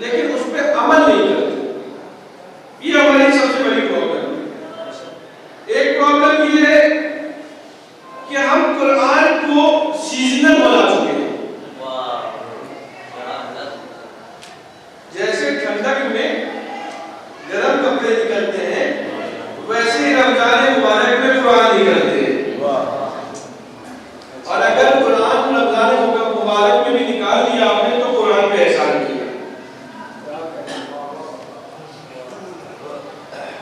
लेकिन उस पर अमल नहीं कि हम कुरान को सीजनल बना चुके हैं। जैसे ठंडक में गर्म कपड़े निकलते हैं, वैसे ही रमजान मुबारक में कुरान निकलते हैं। और अगर कुरान रमजान मुबारक में भी निकाल दिया आपने तो कुरान पे एहसान किया।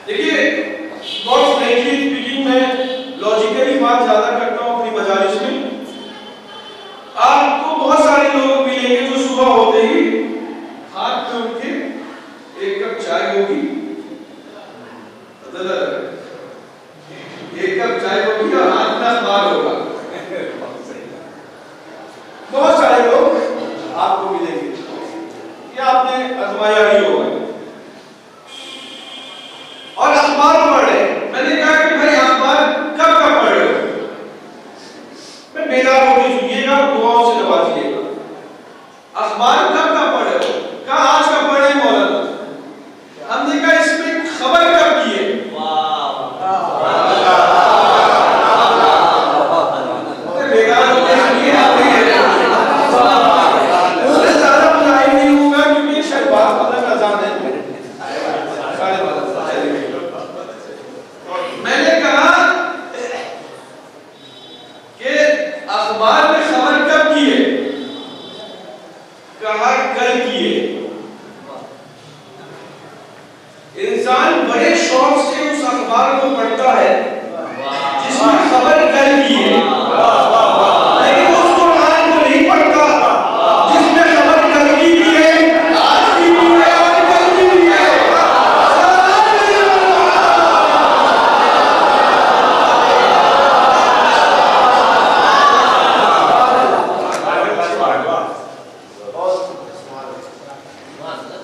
देखिए, बहुत फ्रेंकली स्पीकिंग में लॉजिकली बात ज्यादा करता हूँ अपनी मजालिस में। आपको बहुत सारे लोग मिलेंगे जो सुबह होते ही हाथ में उनके एक कप चाय होगी, एक कप चाय होगी और हाथ में अखबार होगा। बहुत सारे लोग आपको मिलेंगे, ये आपने आजमाया ही होगा। और अखबार पढ़ रहे, मैंने कहा कि भाई अखबार कब कब पढ़ रहे हो? मैं बेदार होकर सुनिएगा, दुआओं से नवाजिएगा। अखबार कब कब पढ़ रहे हो? कहा आज का पढ़े मौलाना। हमने कहा इसमें खबर कब की है? बेकार होकर सुनिए, ज्यादा बुलाई नहीं होगा क्योंकि शायद बात पता अजान है। मैंने कहा कि अखबार में खबर कब की है? कहा कल की है। इंसान बड़े शौक से उस अखबार को पढ़ता है जिसमें खबर कल की है, लेकिन उस कुरान को नहीं पढ़ता जिसमें खबर कल की भी है, आज की भी है और कल की भी है।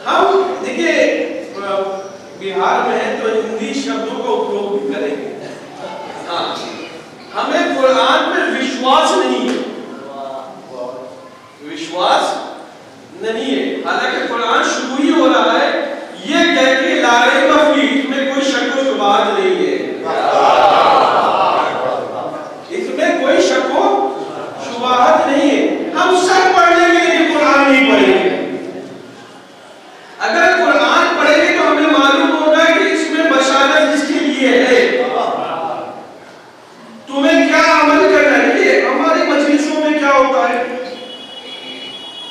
हम देखिए बिहार में है तो हिंदी शब्दों का उपयोग भी करेंगे। हाँ, हमें कुरान पर विश्वास नहीं है, विश्वास नहीं है। हालांकि कुरान शुरू ही हो रहा है ये कह के ला रैब फीह, इसमें कोई शक व शुबहत नहीं है, इसमें कोई शक व शुबहत नहीं है। हम सब पढ़ लेंगे लेकिन कुरान नहीं पढ़ेंगे। अगर कुरान पढ़ेंगे तो हमें मालूम होगा कि इसमें बशारत जिसके लिए है, तुम्हें क्या अमल करना है। ये हमारी मजलिसों में क्या होता है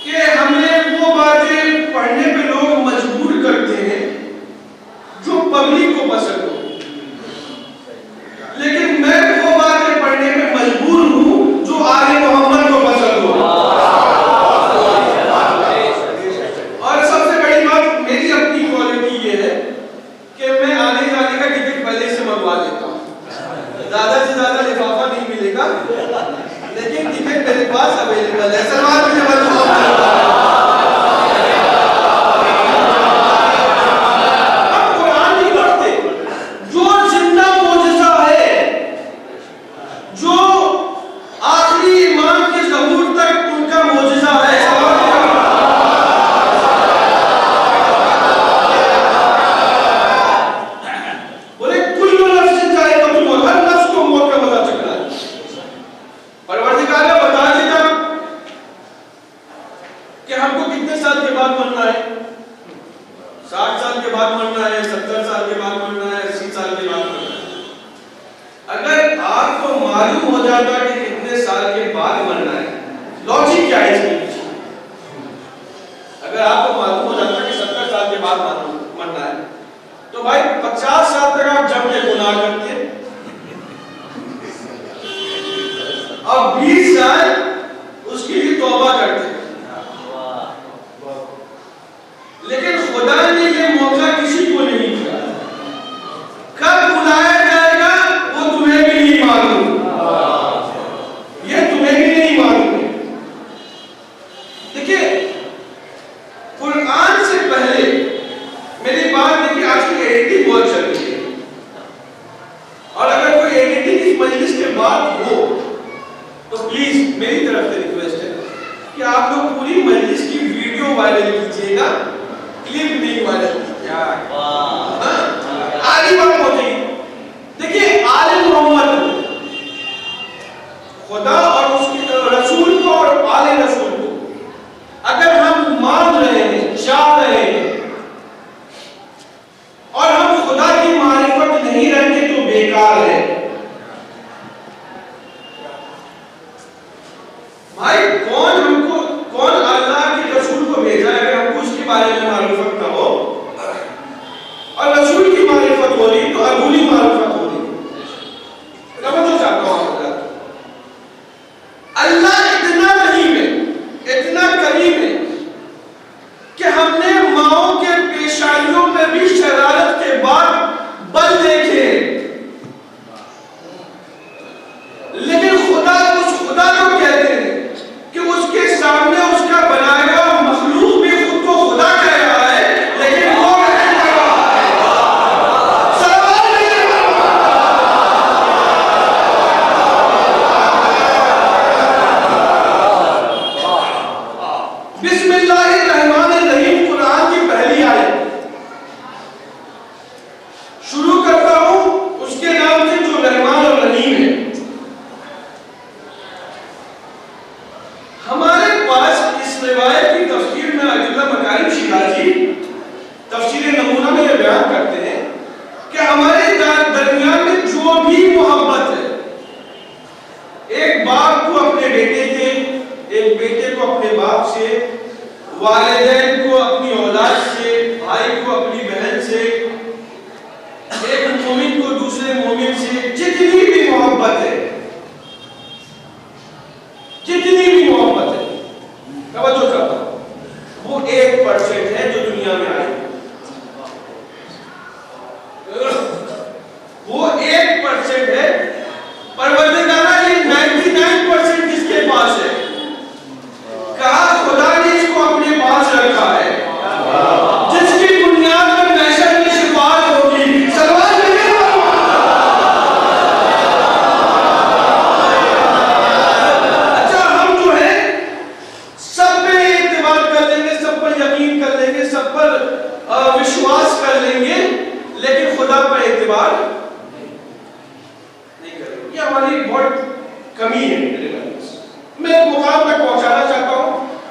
कि हमें वो बातें पढ़ने पे लोग मजबूर करते हैं जो पब्लिक को पसंद हो, लेकिन मैं वो बातें पढ़ने पे मजबूर हूं जो आले मोहम्मद को पसंद हो। और सबसे बड़ी बात मेरी अपनी क्वालिटी ये है कि मैं आने जाने का टिकट पहले से मंगवा लेता हूँ। ज्यादा से ज्यादा लिफाफा नहीं मिलेगा लेकिन टिकट मेरे पास अवेलेबल है। सलमान मुझे हम कुरान नहीं पढ़ते, जो जिंदा मौजज़ा है, जो आखिरी इमाम के ज़बूर तक उनका मौजज़ा है। बोले कुल्लु नफ्सिन ज़ाइक़तुल मौत, हर नफ्स को मौत का मज़ा चखना है। परवरदिगार ने बता दिया कि हमको कितने साल के बाद मरना है, 60 साल के बाद मरना है, 70 साल के बाद मरना है, 80 साल के बाद मरना है। अगर आपको मालूम हो जाता कि कितने साल के बाद मरना है, लॉजिक क्या है इसके पीछे? अगर आपको मालूम हो जाता कि 70 साल के बाद मरना है तो भाई 50 साल तक आप जम के गुनाह करते और 20 साल उसके लिए तौबा करते। लेकिन खुदा ने ये मौका किसी को नहीं दिया। कब बुलाया जाएगा वो तुम्हें भी नहीं मालूम, ये तुम्हें भी नहीं मालूम है। देखिए, कुरान से पहले मेरी बात देखिए, आज की एडिटिंग बहुत चल रही है और अगर कोई एडिटिंग इस मजलिस के बाद हो तो प्लीज मेरी तरफ से रिक्वेस्ट है कि आप लोग पूरी मजलिस की वीडियो वायरल कीजिएगा, क्लिप नहीं वायरल कीजिएगा। आगे बात होती है। देखिए, आले मोहम्मद खुदा और उसके रसूल को और आले रसूल को अगर हम मान रहे हैं, चाह रहे हैं और हम खुदा की मारिफत नहीं रखते तो बेकार है। भाई कौन अल्लाह के रसूल को भेजा है अगर हमको उसके बारे में मारिफत ना हो, और रसूल की मारिफत हो रही तो अबूली मारिफत हो रही। समझो चाहता हूं अल्लाह इतना रहीम है, इतना करीम है कि हमने माओ के पेशानियों में भी शरारत के बाद बल देखे, लेकिन खुदा उस खुदा को कहते हैं कि उसके सामने उसका बनाया हुआ मखलूक भी खुद को खुदा कह रहा है, लेकिन वो नहीं कर रहा है। सवाल नहीं है। बिस्मिल्लाहिर्रहमानिर्रहीम कुरान की पहली आयत शुरू करता हूं उसके नाम से जो रहमान और रहीम है। हमारे पास इस रिवायत की तफसीर में अब्दुल्लाह मकारिम शिराजी तफसीर नमूना में यह बयान करते हैं कि हमारे दरमियान में जो भी मोहब्बत है, एक बाप को अपने बेटे से, एक बेटे को अपने बाप से, वालिदैन को अपनी औलाद से, भाई को अपनी बहन से, एक मोमिन को दूसरे मोमिन से, जितनी भी मोहब्बत है, जितनी भी मोहब्बत है, तवज्जो चाहता हूं, वो 1% है जो दुनिया में आई। वो 1% है। परवरदिगारा ये 99% किसके पास है? कहा खुदा ने इसको अपने पास रखा है, जिसकी बुनियाद पर महशर में शिफाअत होगी। सवाल नहीं है। अच्छा, हम जो है सब पे एतबार कर लेंगे, सब पर यकीन कर लेंगे, सब पर विश्वास कर लेंगे, लेकिन खुदा पर एतबार नहीं करेंगे। ये हमारी बहुत कमी है मेरे भाई। मैं एक मुकाम तक पहुंचाना चाहता हूं,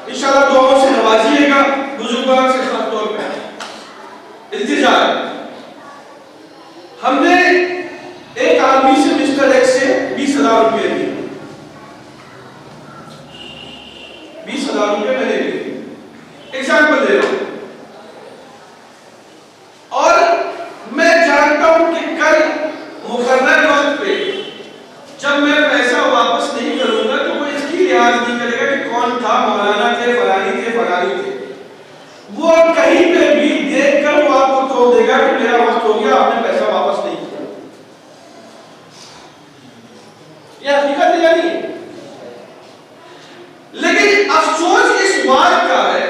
इंशाअल्लाह दुआओं से नवाजिएगा, बुजुर्गान से खास तौर पे इल्तिजा। हमने एक आदमी से मिस्टर एक्स से 20,000 रुपये लिए, 20,000 रुपये मैंने लिए, एग्जाम्पल दे रहा हूं, और मैं जानता हूं कि कल मुकर्रर वक्त पे जब मैं पैसा वापस नहीं करूंगा तो वो इसकी लिहाज नहीं करेगा कि कौन था, मौलाना थे, फलानी थे। वो कहीं पे भी देखकर वो आपको तोड़ देगा कि मेरा वक्त हो गया, आपने पैसा वापस नहीं किया। यह हकीकत है या नहीं? लेकिन अफसोस इस बात का है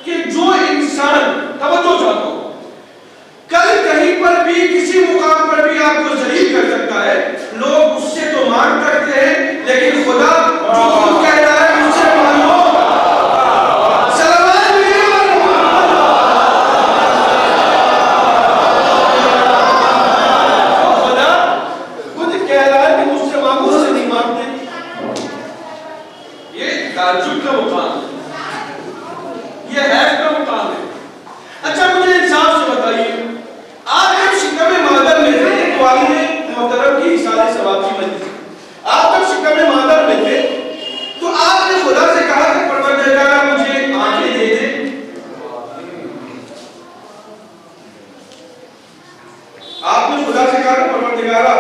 कि जो इंसान, तवज्जो चाहता हूं, कल कहीं पर भी किसी मुकाम पर भी आपको जलील कर सकता है। लोग उससे तो मांग करते हैं, लेकिन खुदा जो कह रहा है मुझसे मांगो। सवाल नहीं है। खुदा खुद कह रहा है कि मुझसे मांगो, उससे नहीं मांगते। ये ताज्जुब का मुकाम है, ये हैफ का मुकाम है। अच्छा, मुझे इंसाफ से बताइए, आप जब शिकवे मादर में थे, एक वालिद मोहतरम की इसाले सवाब की मजलिस, आप जब शिकवे मादर में थे तो आपने खुदा से कहा कि परवरदिगारा मुझे आंखें दे दे। आपने खुदा से कहा कि परवरदिगारा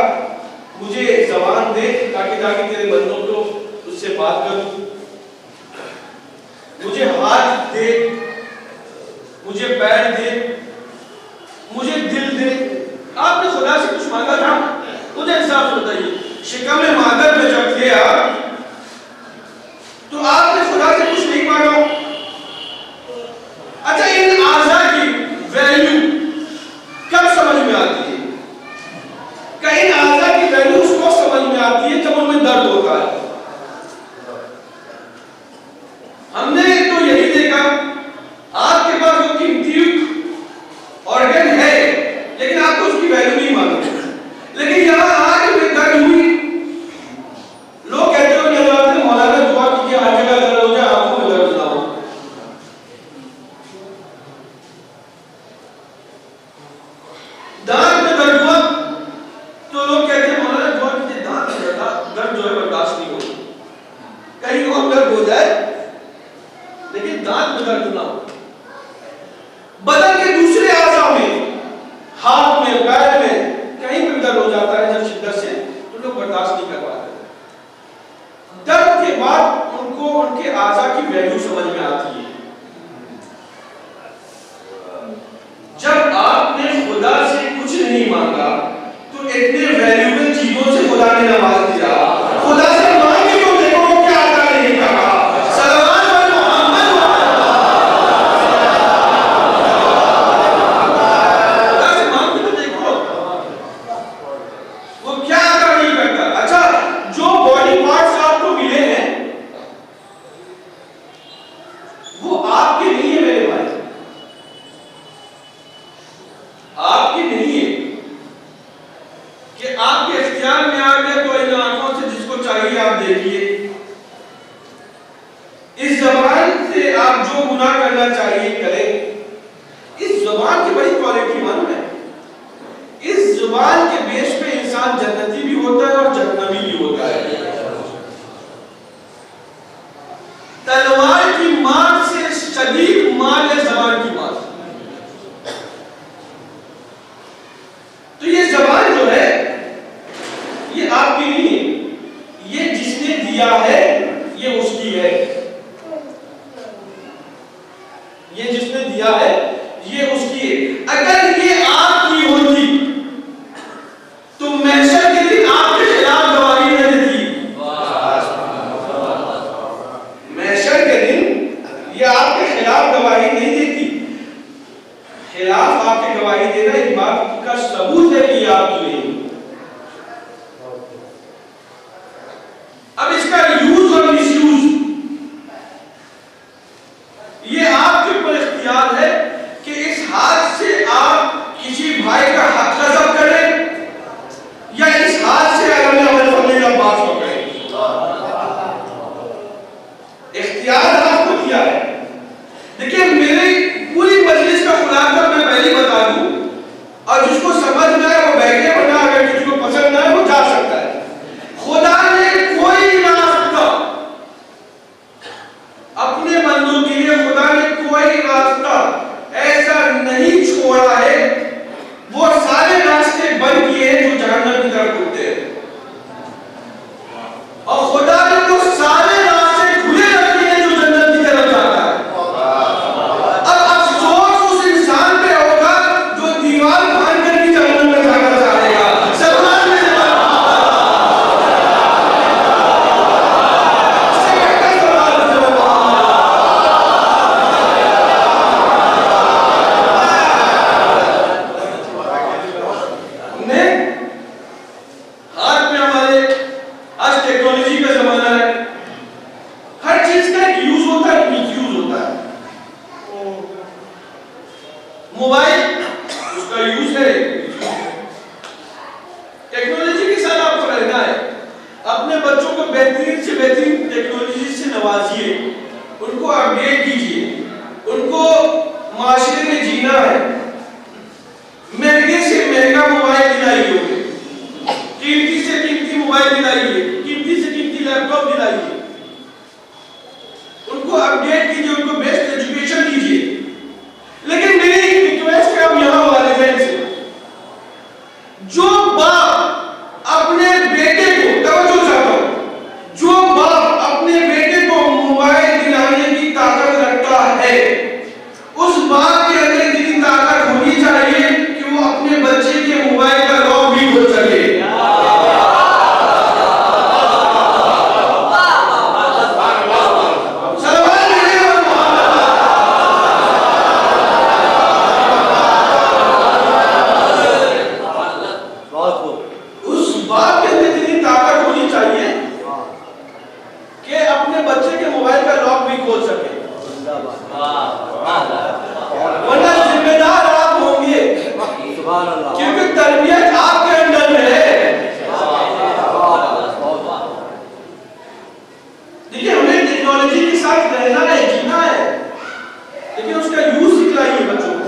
मुझे ज़बान दे ताकि तेरे बंदों को उससे बात करूं, मुझे हाथ दे, मुझे पैर दे, मुझे दिल दे। आपने खुदा से कुछ मांगा था? मुझे इंसाफ से बताइए, शिकवे मादर में जब थे आप, तो आपने खुदा से कुछ नहीं मांगा। अच्छा, इन आज़ा की वैल्यू कब समझ में आती है? कहीं आज़ा की वैल्यू उसको समझ में आती है जब उनमें दर्द होता है। हमने तो यही देखा, आपके पास जो कीमती ऑर्गन है, लेकिन आपको उसकी वैल्यू नहीं मालूम। लेकिन यहां आके में दर्द हुई, लोग कहते दर्द हो जाए लेकिन दांत में दर्द ना हो। बदन के दूसरे आज़ा में, हाथ में, पैर में, कहीं भी दर्द हो जाता है जब शिद्दत से, तो लोग बर्दाश्त नहीं कर पाते। दर्द के बाद उनको उनके आज़ा की वैल्यू समझ में आती है। जब आपने खुदा से कुछ नहीं मांगा तो इतने वैल्यूबल चीजों से खुदा ने नवाज दिया। खुदा से मांगे तो देखो क्या आता नहीं कहा। सलमान और मोहम्मद खुदा से मांगे तो देखो वो क्या आता नहीं करता। अच्छा, जो बॉडी पार्ट्स आपको मिले हैं वो आपके नहीं है मेरे भाई, आपकी नहीं है कि आपके इख्तियार में आ गया तो इन आंखों से जिसको चाहिए आप देखिए। इस ज़बान से आप जो गुनाह करना चाहिए करें। इस ज़बान की बड़ी क्वालिटी मालूम है। इस ज़बान के बेस पे इंसान जन्नती भी होता है और जहन्नमी भी होता है। तलवार की मार से शदीद मार है ज़बान की मार। तो ये ज़बान जो है ये आपकी नहीं है, ये जिसने दिया है ये उसकी है। ये जिसने दिया है ये उसकी है। अगर ये आपकी होती तो महशर के दिन आपके खिलाफ गवाही नहीं देती। महशर के दिन ये आपके खिलाफ गवाही नहीं देती। खिलाफ आपके गवाही देना इस बात का सबूत है कि आपकी नहीं। अब इसका यूज और मिसयूज ये आपके ऊपर इख्तियार है कि इस हाथ से आप किसी भाई का हक गज़ब करें या इस हाथ से का बात करें। इख्तियार आपको दिया है। देखिए, मेरी पूरी मजलिस का खुलासा मैं पहले ही बता दूं, और जिसको समझ में आए वो बैठे, वरना अगर जिसको पसंद ना आए वो जा सकता है। खुदा ने कोई रास्ता अपने बंदों के लिए, खुदा ने कोई रास्ता ऐसा नहीं छोड़ा है। वो सारे रास्ते बंद किए हैं जो जहन्नम की तरफ होते हैं, और खुदा ने वो सारे रास्ते खुले रखे हैं जो जन्नत की तरफ जाता है। अब अफसोस उस इंसान पे होगा जो दीवार फाड़ कर भी जहन्नम में जाना चाहेगा। सलमान ने हाथ में हमारे आज टेक्नोलॉजी का जमाना है। हर चीज का एक यूज होता है, मिसयूज होता है। मोबाइल उसका यूज है, टेक्नोलॉजी के साथ आपको रहना है। अपने बच्चों को बेहतरीन से बेहतरीन टेक्नोलॉजी से नवाजिए, उनको अपडेट कीजिए, उनको माशरे में जीना है। महंगे से महंगा मोबाइल दिलाइए, कीमती से कीमती मोबाइल दिलाइए, कीमती से कीमती लैपटॉप दिलाइए, उनको अपडेट कीजिए, उनको बेस्ट एजुकेशन दीजिए। लेकिन मेरी रिक्वेस्ट है अब यहाँ वालिदैन से, जो बाप अपने बेटे को, तवज्जो चाहता हूं, जो बाप अपने बेटे को मोबाइल दिलाने की ताकत रखता है, उस बाप के अंदर इतनी ताकत होनी चाहिए कि वो अपने बच्चे के मोबाइल का लॉक भी खोल सके। उस बाप के अंदर इतनी ताकत होनी चाहिए कि अपने बच्चे के मोबाइल का लॉक भी खोल सके। वरना जिम्मेदार आप होंगे, क्योंकि तरबियत आपके अंदर में है। देखिए, हमें टेक्नोलॉजी के साथ रहना है, जीना है, लेकिन उसका यूज सिखलाइए बच्चों को,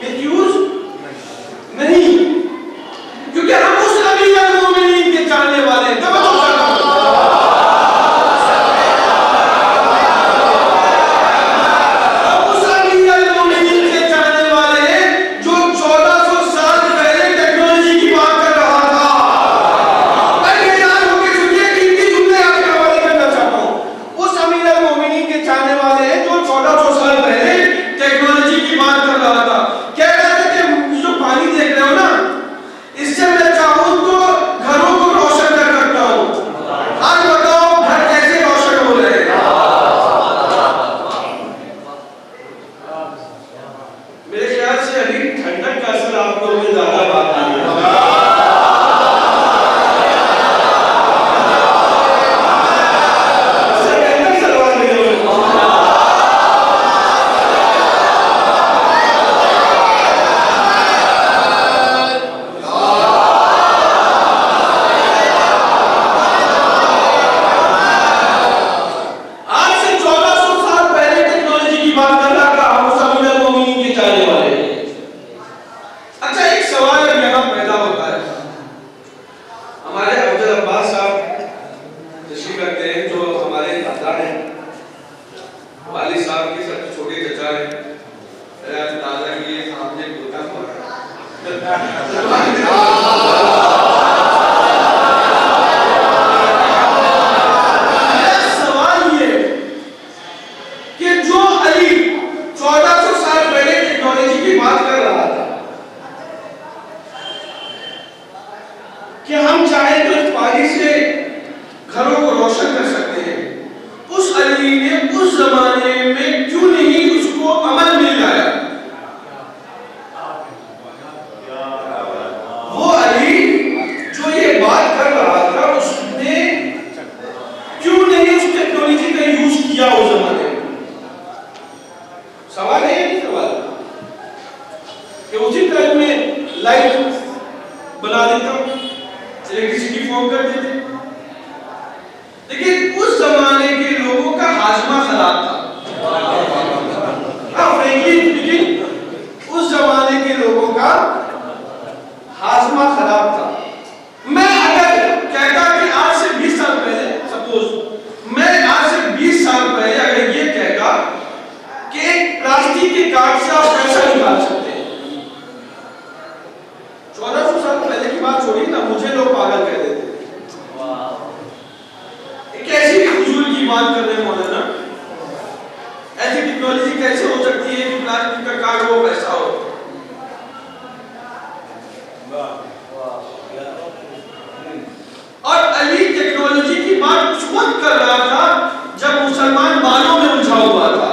मिसयूज नहीं। क्योंकि हम उस नबी मोमिनीन के जानने वाले हैं। यूज किया उस जमाने में? सवाल है या नहीं सवाल कि उसी टाइम में लाइट बना देता हूं, इलेक्ट्रिसिटी फॉर्म कर देते। देखिए उस जमाने के लोगों का हाजमा खराब था। फ्रेंकली स्पीकिंग उस जमाने के लोगों का हाजमा खराब था। मैं अगर कहता कि आज से 20 साल पहले, सपोज मैं आज से 20 साल पहले अगर ये कहता कि एक प्लास्टिक के कार्ड से आप पैसा निकाल सकते हैं, 1400 साल पहले की बात छोड़िए ना, मुझे लोग पागल कह देते। कैसी फजूल की बात कर रहे हैं मौलाना, ऐसी टेक्नोलॉजी कैसे हो सकती है कि प्लास्टिक का कार्ड हो पैसा हो? और अली टेक्नोलॉजी की बात उस वक्त कर रहा था जब मुसलमान बालों में उलझा हुआ था।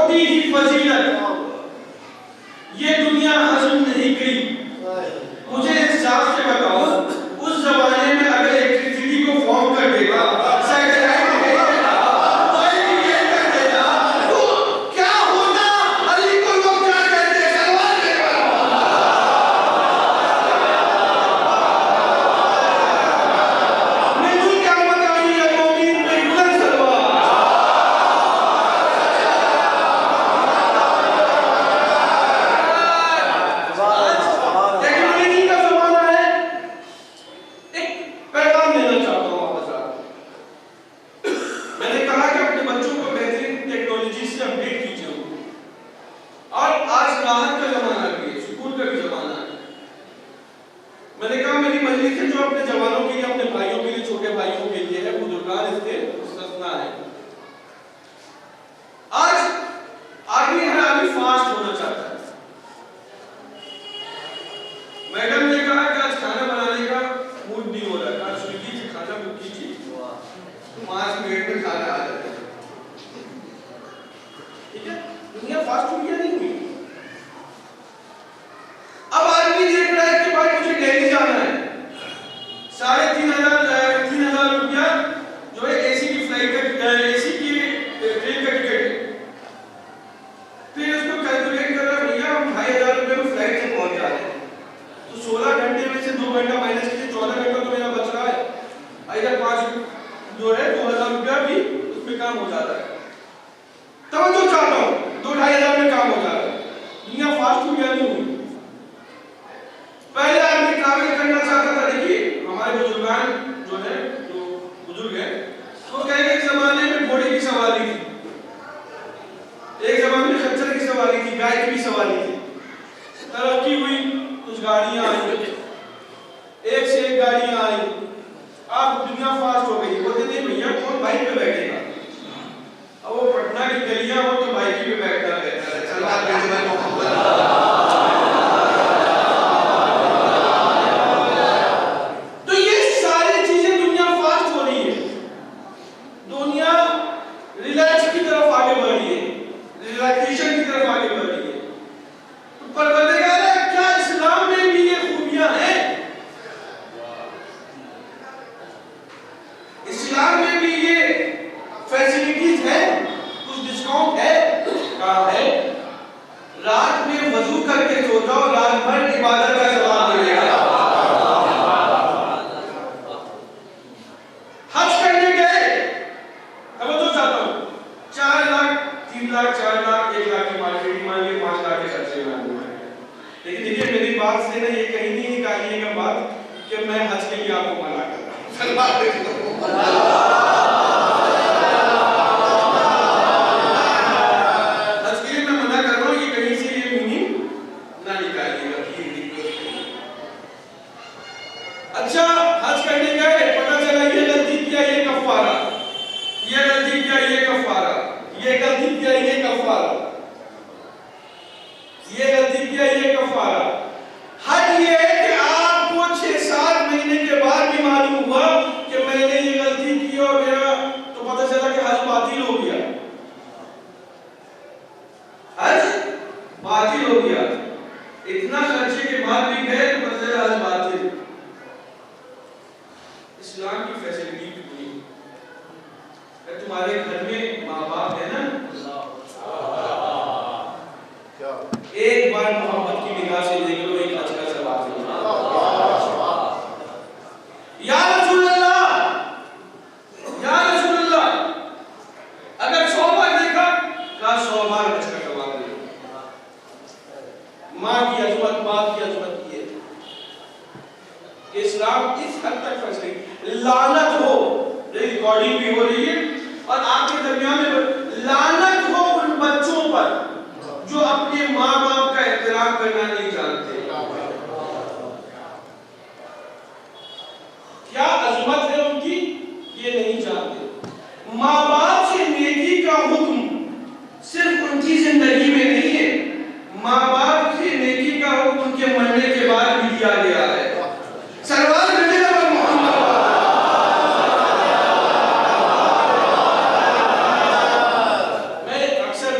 छोटी ही फजीलत ये दुनिया हजम नहीं की। मुझे इंसाफ से बताओ, उस जमाने में अगर इलेक्ट्रिसिटी को फॉर्म कर देगा, सैटेलाइट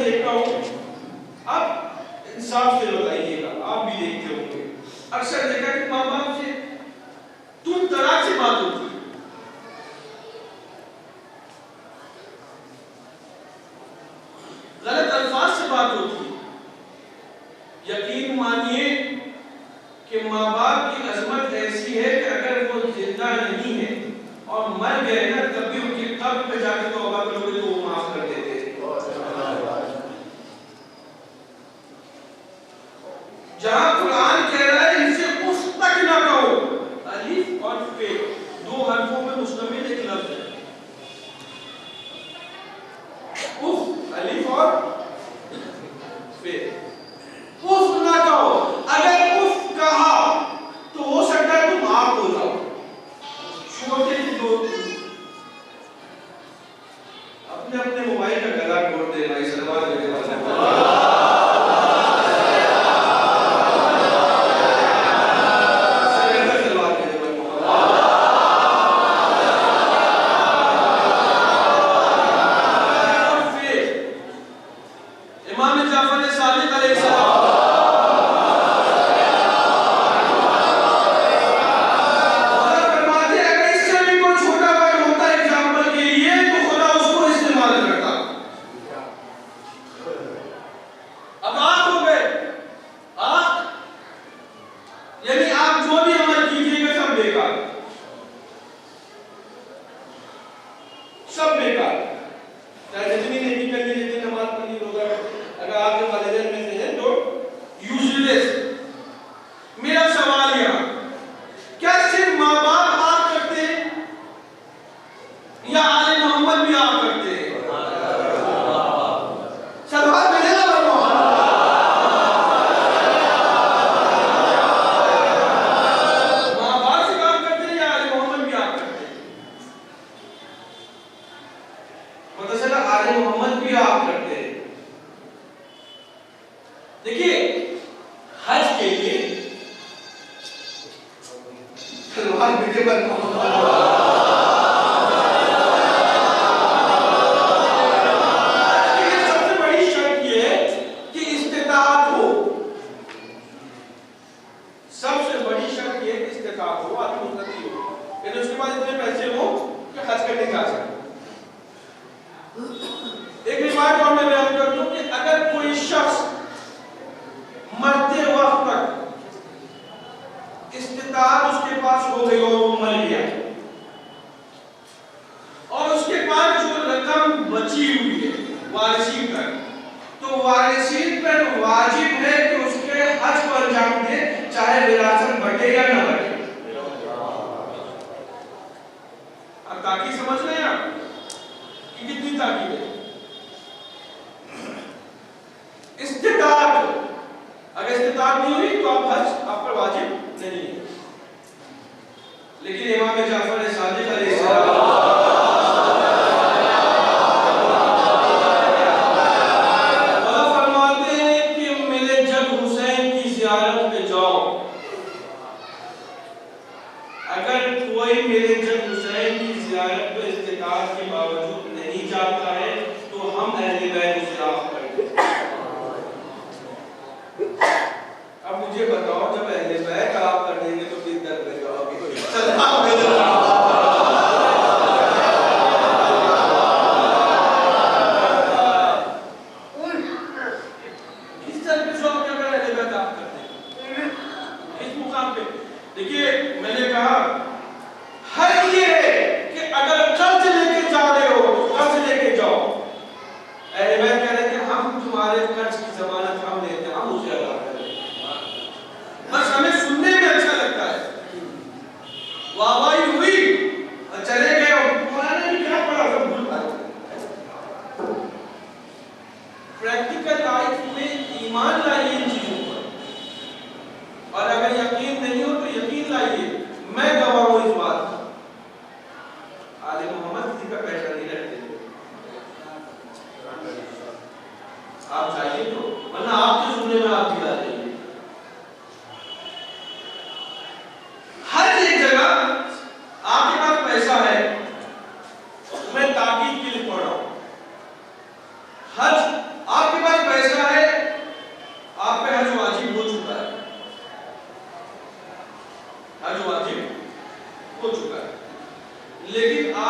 देखता हूँ अक्सर देखा कि माँ बाप से तुम तराक से बात होती है, गलत अल्फाज से बात होती है। यकीन मानिए कि माँ बाप की अजमत ऐसी है कि अगर वो जिंदा नहीं है और मर गए ना, तब भी उनकी कब्र पे जाके तौबा करोगे तो वो माफ कर देते हैं। जहां कुरान कह रहा है इनसे उफ तक ना कहो, अलिफ और फे दो हरफों में मुश्तमिल एक लफ्ज है। उफ अलिफ और फे, उफ ना कहो। अगर उफ कहा तो हो सकता है तुम आप हो जाओ। छोटे दो अपने अपने मोबाइल का गला घोट देना, इस सलवार देने वाला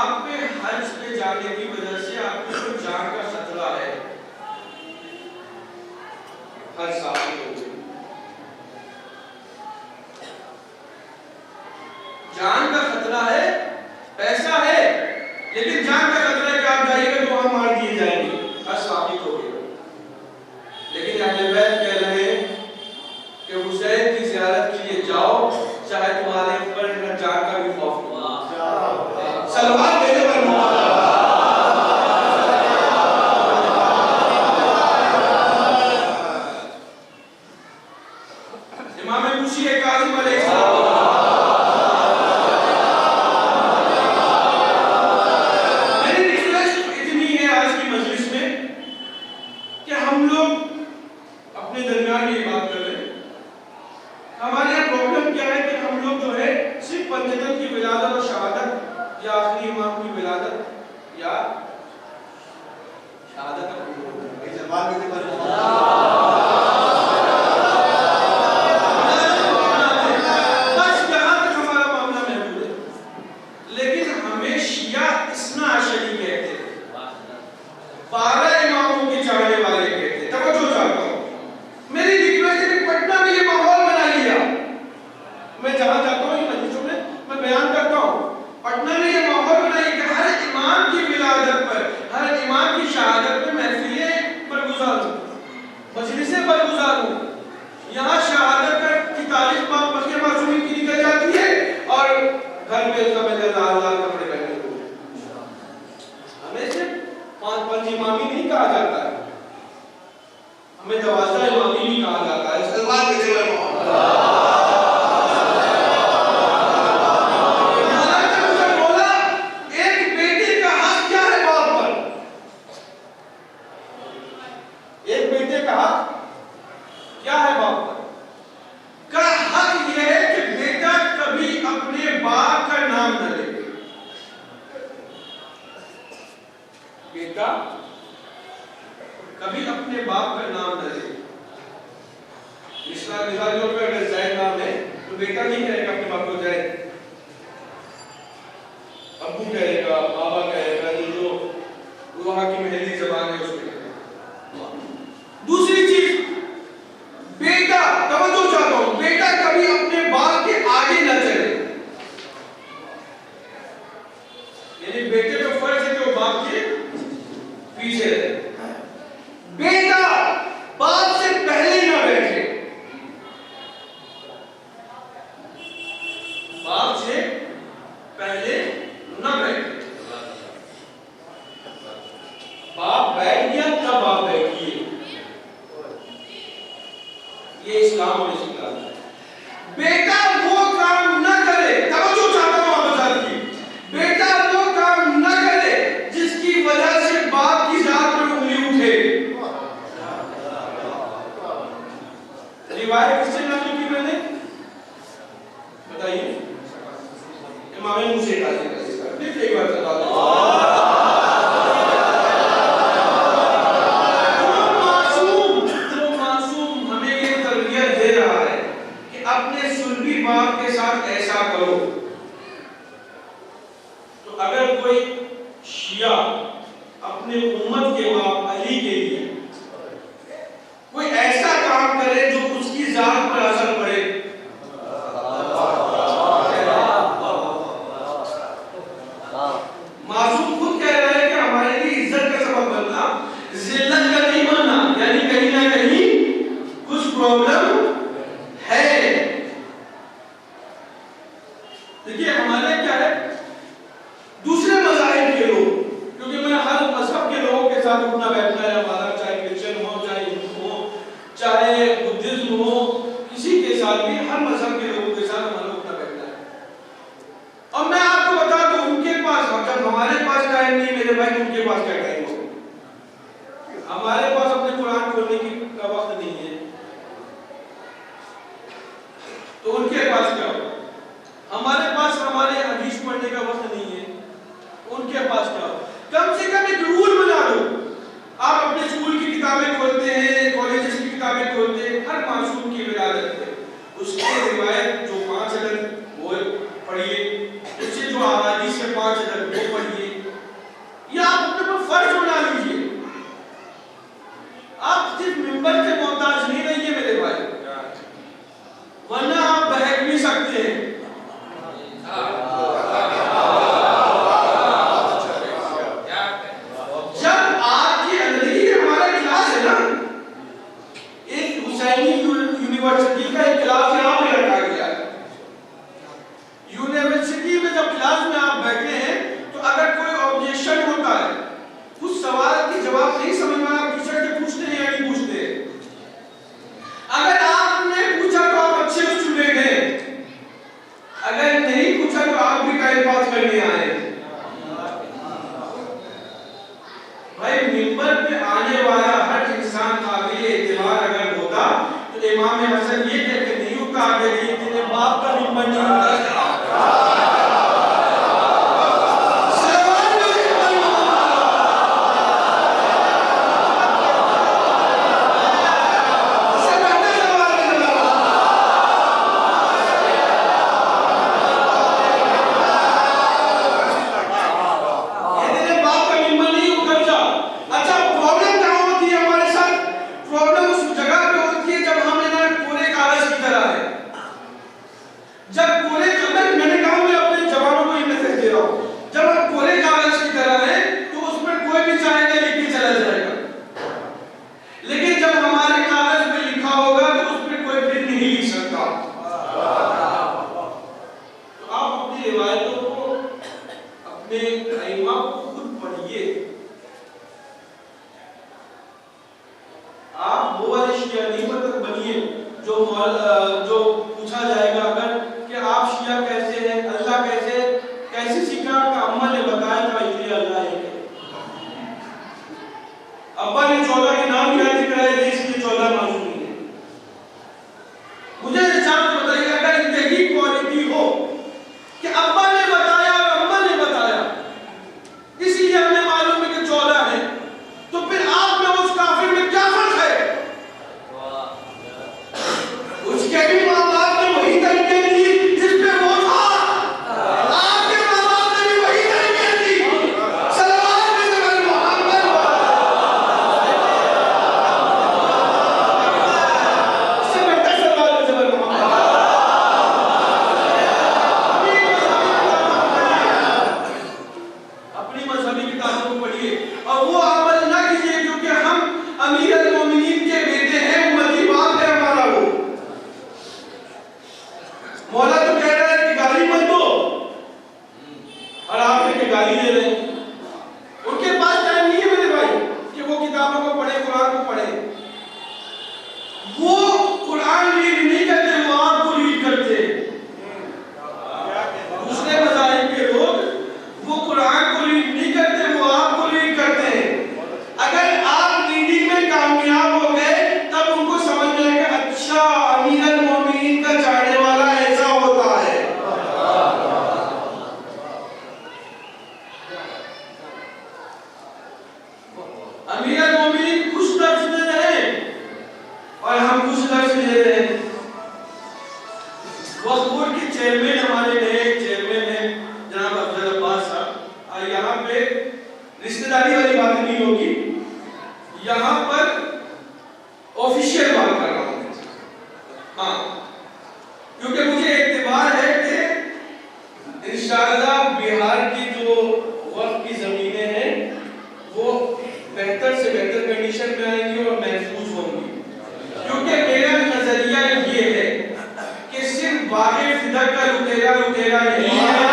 आप पे हज पे जाने की वजह से आपको कोई जान का खतरा है, हज साबित हो गई, जान का खतरा है, पैसा है, लेकिन जान का खतरा है कि आप जाइएगा तो वहां मार दिए जाएंगे, हज साबित हो गया। लेकिन अहले बैत कह रहे हैं कि हुसैन की ज़ियारत के लिए जाओ, चाहे तुम्हारे ऊपर न जान का भी खौफ हो। सलवार देने पर इमाम मुशीह काज़िम अलैहिस्सलाम मेरी रिक्वेस्ट इतनी है आज की मजलिस में कि हम लोग अपने दरमियान ये बात कर रहे हैं। हमारे यहाँ प्रॉब्लम क्या है कि हम लोग जो है सिर्फ पंचतन की विलादत और शहादत या आखिरी इमाम की विलादत या शहादत बस यहाँ तक हमारा मामला महदूद है। लेकिन हमें शिया इस्ना अशरी कहते हैं, 12 इमामों के चाहने वाले कहते हैं। तवज्जो चाहता हूँ, मेरी रिक्वेस्ट है कि पटना में ये माहौल बना लिया, मैं जहाँ जाता हूँ इन मस्जिदों में मैं बयान करता हूँ, पटना में ये माहौल बनाइए कि हर इमाम की विलादत पर, हर इमाम की शहादत पर महफिलें बरगुजार हों, मजलिसें बरगुजार हों। यहाँ शहादत की तारीफ बकरिया मासूमी की निकल जाती है और घर पे उसका लाल लाल कपड़े पहने हुए। हमें सिर्फ 5 इमामी नहीं कहा जाता है, हमें 12 इमामी नहीं कहा जाता है। सलवार के जेवर क्या है बाप का हक यह है कि बेटा कभी अपने बाप का नाम न ले, बेटा कभी अपने बाप का नाम न ले। मिसाल जो अगर जैद नाम है तो बेटा नहीं कहेगा अपने बाप को जैद, अब्बू कहेगा, बाबा कहेगा, जो वहां की महली जबान है उसमें। दूसरी चीज, बेटा तवज्जो चाहता हूं, बेटा कभी अपने बाप के आगे न चले, यानी बेटे का फर्ज है कि वो बाप के पीछे रहे। बेटा बाप से पहले न बैठे, बाप से पहले न बैठे, बाप बैठ गया तब आप बैठिए, ये इस्लाम और इस्लाम है। बेटा वो काम न करे, तवज्जो चाहता हूं आप बता की, बेटा वो काम न करे जिसकी वजह से बाप की जात पर उंगली उठे। रिवायत किससे नकल की मैंने बताइए, इमाम मुशीह काज़िम अलैहिस्सलाम। फिर एक बार बता दो, अपने सुलभी बाप के साथ ऐसा करो। तो अगर कोई शिया अपने उम्मत के बाप अली के लिए कोई ऐसा काम करे जो उसकी जात पर असर पड़े, मासूम खुद कह रहा है कि हमारे लिए इज्जत का सबब बनना, जिल्लत का नहीं बनना, यानी कहीं ना कहीं कुछ प्रॉब्लम है। देखिए हमारे क्या है, दूसरे मज़ाहिब के लोग, क्योंकि मैं हर मज़हब के लोगों के साथ उठना बैठना है हमारा, चाहे क्रिश्चियन हो, चाहे हिंदू हो, चाहे बुद्धिज्म हो, किसी के साथ भी, हर मज़हब के लोगों के साथ हमारा उठना बैठना है। और मैं आपको बता दूं, उनके पास, जब हमारे पास टाइम नहीं मेरे भाई, उनके पास क्या टाइम हो, हमारे पास अपने कुरान खोलने की का वक्त नहीं है, तो उनके पास क्या हो, हमारे पास हमारे हदीस पढ़ने का वक्त नहीं है, उनके पास क्या हो। कम से कम एक रूल बना लो, आप अपने स्कूल की किताबें खोलते हैं, कॉलेजेस की किताबें खोलते हैं, हर मासूम की विलादत है, उसके रिवायत जो 5 अदद वो पढ़िए, उससे जो अहादीस से 5 अदद वो पढ़िए, सकते हैं। जब आपके अंदर ही हमारा क्लास है ना, एक हुसैनी यूनिवर्सिटी का एक क्लास यहाँ पे रखा गया है। यूनिवर्सिटी में जब क्लास में आप बैठे हैं तो अगर कोई ऑब्जेक्शन होता है, उस सवाल के जवाब नहीं समझ में आप टीचर से पूछते हैं या नहीं पूछते? अगर आपने पूछा तो आप अच्छे स्टूडेंट हैं, अगर नहीं पूछा तो आप भी टाइम पास करने आए हैं। भाई मिंबर पे आने वाला हर इंसान काबिल एतबार अगर होता तो इमाम हसन ये कहते नहीं होता आगे कि तेरे बाप का मिंबर नहीं होता। जो पूछा जाएगा अगर कि आप शिया कैसे हैं, अल्लाह कैसे सीखा, का अम्मा ने बताया था इसलिए अल्लाह एक है। अब्बा ने 14 के नाम याद कराए थे इसलिए 14 मासूम है। मुझे साहब बताइए अगर यही क्वालिटी हो कि अब्बा ने बताया और अम्मा ने बताया इसलिए हमें मालूम है कि 14 है, तो फिर आप में उस काफिर में क्या फर्क है? उसके भी माँ बाप ने वही तरीके दी जिस पे वो था, आपके माँ बाप ने भी वही तरीके दी। सल्लल्लाहु अलैहि मोहम्मद से बेहतर सल्लल्लाहु अलैहि मोहम्मद। अपनी मजहबी किताबों को पढ़िए और वो अमल ना कीजिए क्योंकि हम अमीर अल मोमिनीन के बेटे हैं, उम्मती बाप है हमारा। वो मौला तो कह रहा है कि गाली मत दो और आप लेके गाली दे रहे हैं। उनके पास टाइम नहीं है मेरे भाई कि वो किताबों को पढ़े, कुरान को पढ़े। वो कुरान रीड नहीं करते, वो आपको रीड करते। दूसरे मज़ाहिब के लोग वो कुरान को रीड नहीं करते, वो आपको रीड करते हैं। अगर आप रीडिंग में कामयाब हो गए तब उनको समझ में आएगा अच्छा अमीर अल मोमिनीन का चाहने वाला ऐसा होता है। अमीर अल मोमिनीन कुछ दर्ज दे रहे हैं और हम कुछ दर्ज ले रहे हैं। वक्फ बोर्ड के चेयरमैन हमारे नए चेयरमैन हैं जनाब अफजल अब्बास साहब। और यहाँ पे रिश्तेदारी वाली बात नहीं होगी, यहाँ पर ऑफिशियल बात कर रहा हूँ। हाँ, क्योंकि मुझे एतबार है कि इंशाअल्लाह बिहार की जो वक्फ की जमीनें हैं वो बेहतर से बेहतर कंडीशन में आएंगी और महफूज होंगी। क्योंकि मेरा नजरिया ये है कि सिर्फ बागे फिदक का लुटेरा लुटेरा नहीं है,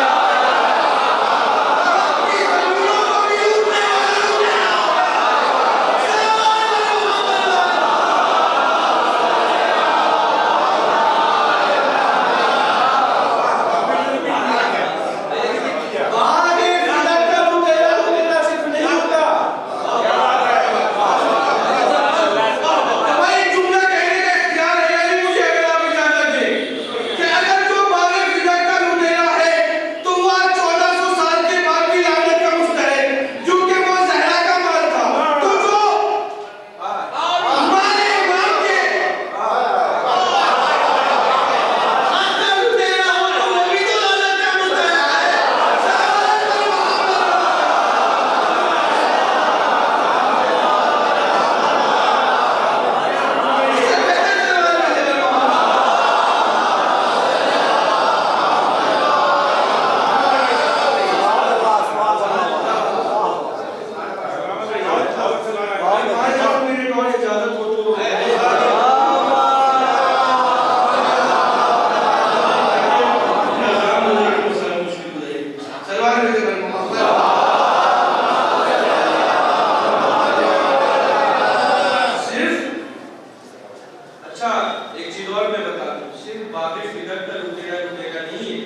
तो बाबे फिदक का लुटेरा लुटेरा नहीं है,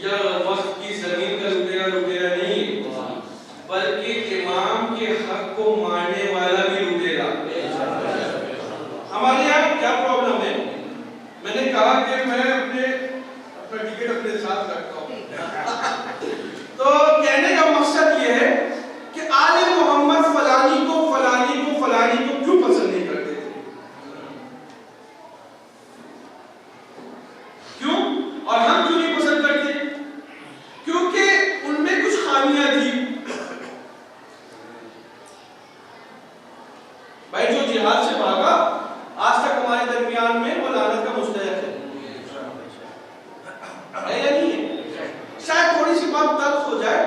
या वक्त की जमीन का लुटेरा लुटेरा नहीं है, बल्कि इमाम के हक को मानने वाला भी लुटेरा। हमारे यहाँ क्या प्रॉब्लम है, मैंने कहा कि मैं अपना टिकट अपने साथ रखता हूँ तो कहने का मकसद ये है कि आले मोहम्मद फलानी को क्यों पसंद नहीं करते थे, क्यों, और हम क्यों नहीं पसंद करते? क्योंकि उनमें कुछ खामियां थी। भाई जो जिहाद से भागा आज तक हमारे दरमियान में वो लानत का मुस्तहक है या नहीं है? शायद थोड़ी सी बात तल्ख हो जाए,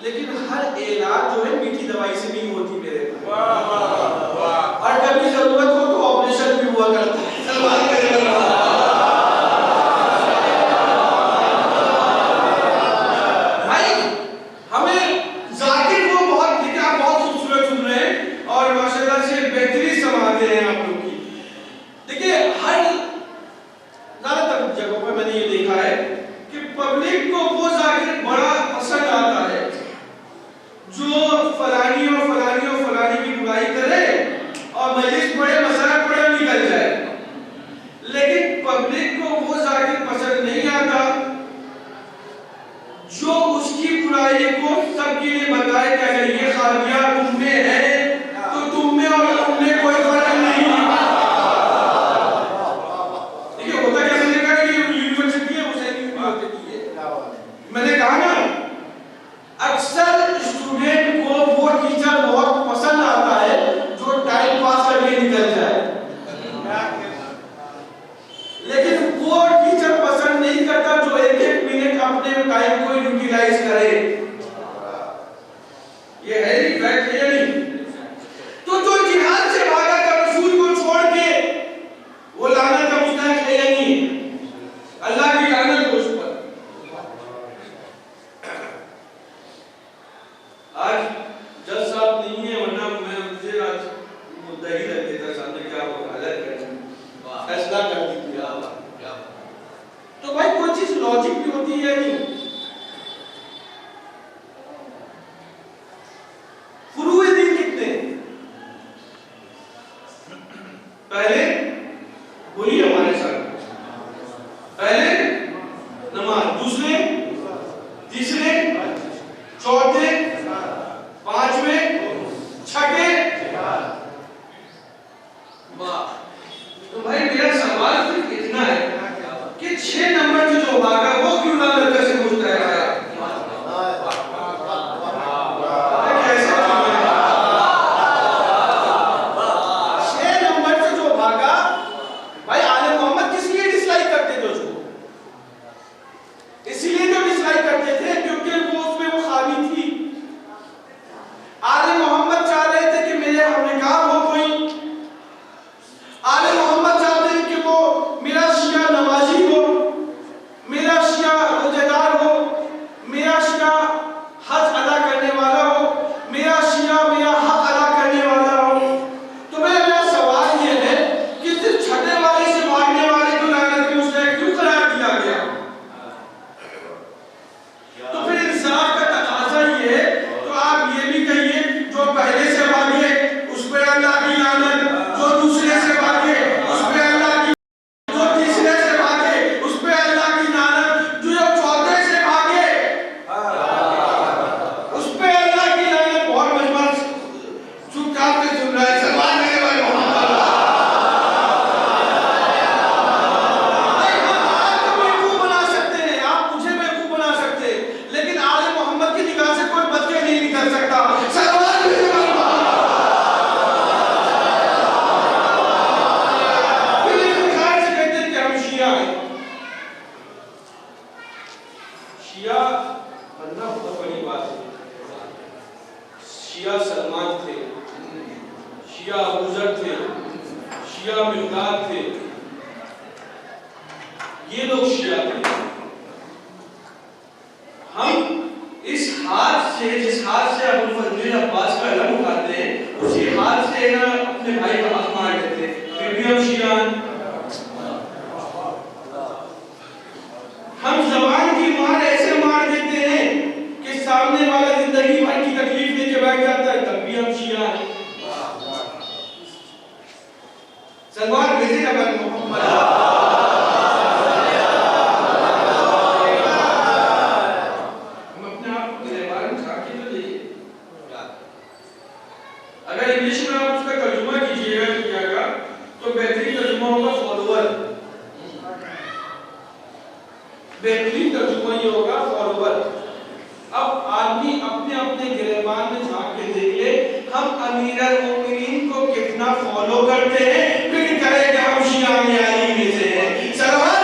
लेकिन हर इलाज जो है मीठी दवाई से नहीं होती मेरे और कभी जरूरत हो तो ऑपरेशन भी हुआ करता है। भाई हमें जाकिर वो बहुत दिखा, आप बहुत खूबसूरत सुन रहे हैं और माशाल्लाह से बेहतरीन समाज हैं आप लोग की। देखिए हर ज्यादातर जगहों पे मैंने ये देखा है कि पब्लिक को वो जाकिर बड़ा पसंद आता है जो फलानी की बुराई करे और मजलिस पढ़े, मसला पढ़े और निकल जाए, लेकिन पब्लिक को वो जाकिर पसंद नहीं आता जो उसकी बुराई को सबके लिए बताए कि अगर ये खामियां तुम में है तो तुम में और तुम में कोई फर्क नहीं। देखिए होता क्या, मैंने कहा कि यूनिवर्सिटी है, हुसैन यूनिवर्सिटी है, मैंने कहा ना अक्सर स्टूडेंट को वो टीचर बहुत पसंद आता है जो टाइम पास करके निकल जाए, लेकिन वो टीचर पसंद नहीं करता जो एक एक मिनट अपने टाइम को यूटिलाइज करे। ये है ही फैक्ट है नहीं? तो जो जिहाद से भागा था रसूल को छोड़ के वो लानत का मुस्तहक है या नहीं? अल्लाह की लानत हो उस पर। आज जज साहब नहीं है, वरना मैं मुझे आज मुद्दा ही रख देता सामने क्या वो अलग कर फैसला कर दी क्या। तो भाई कोई चीज लॉजिक भी होती है या नहीं? फुरूए दिन कितने? पहले बोलिए हमारे साथ, पहले नमाज, दूसरे, तीसरे, चौथे, पांचवें, छठे। तो भाई मेरा सवाल सिर्फ इतना है कि 6 नंबर से जो भागा वो क्यों ना लड़का से पूछता है? कैसे 6 नंबर से जो भागा, भाई आले मोहम्मद किस लिए डिसलाइक करते थे उसको? इसीलिए तो डिसलाइक करते थे क्योंकि वो उसमें वो खामी थी। आले मोहम्मद चाह रहे थे कि मेरे निकाह हो कोई, आले मोहम्मद चाहते हैं कि वो मेरा शिया नमाजी हो, मेरा शिया रोजेदार हो, मेरा शिया हज अदा करने वाला हो, मेरा शिया मेरा हक अदा करने वाला हो। तो मेरा सवाल ये है कि सिर्फ छठे वाले से भागने वाले को लानत के मुस्तहक क्यों करार दिया गया? तो फिर इंसाफ का तकाजा ये है, तो आप ये भी कहिए जो पहले से भागे उस पे अल्लाह की लानत, जो दूसरे से भागे उस पे अल्लाह की, जो तीसरे से भागे उस पे अल्लाह की लानत, जो चौथे से भागे उस पे अल्लाह की लानत। बहुत मजमा चुपचाप से सुन रहा है, सलमान मेरे भाई आप बेवकूफ बना सकते हैं, आप मुझे बेवकूफ बना सकते हैं, लेकिन आले मोहम्मद की निगाह से कोई बच्चे नहीं निकल सकता। सलमान मेरे भाई शिया बनना बहुत बड़ी बात है। शिया सलमान थे, शिया अबूजर थे, शिया मिक़दाद थे, ये लोग शिया थे। हम इस हाथ से, जिस हाथ से अबुल फजल अब्बास का अलम उठाते हैं, उसी हाथ से ना अपने भाई का हक मार देते हैं, फिर भी हम शिया। सामने वाला जिंदगी भर की तकलीफ लेके बैठ जाता है, तब भी हम शिया हैं। सलमान भेजे ना बन मोहम्मद, हम अपने आप को गिरफ्तार झांकी तो देखिए। अगर इंग्लिश में आप उसका तर्जुमा कीजिएगा दुनिया का, तो बेहतरीन तर्जुमा होगा फॉलोअर। बेहतरीन तर्जुमा ये होगा फॉलोअर। अब आदमी अपने अपने गिरबान में झांक के देख ले, हम अमीरुल मोमिनीन को कितना फॉलो करते हैं, फिर करेगा हम शिया अली में से हैं। सलमान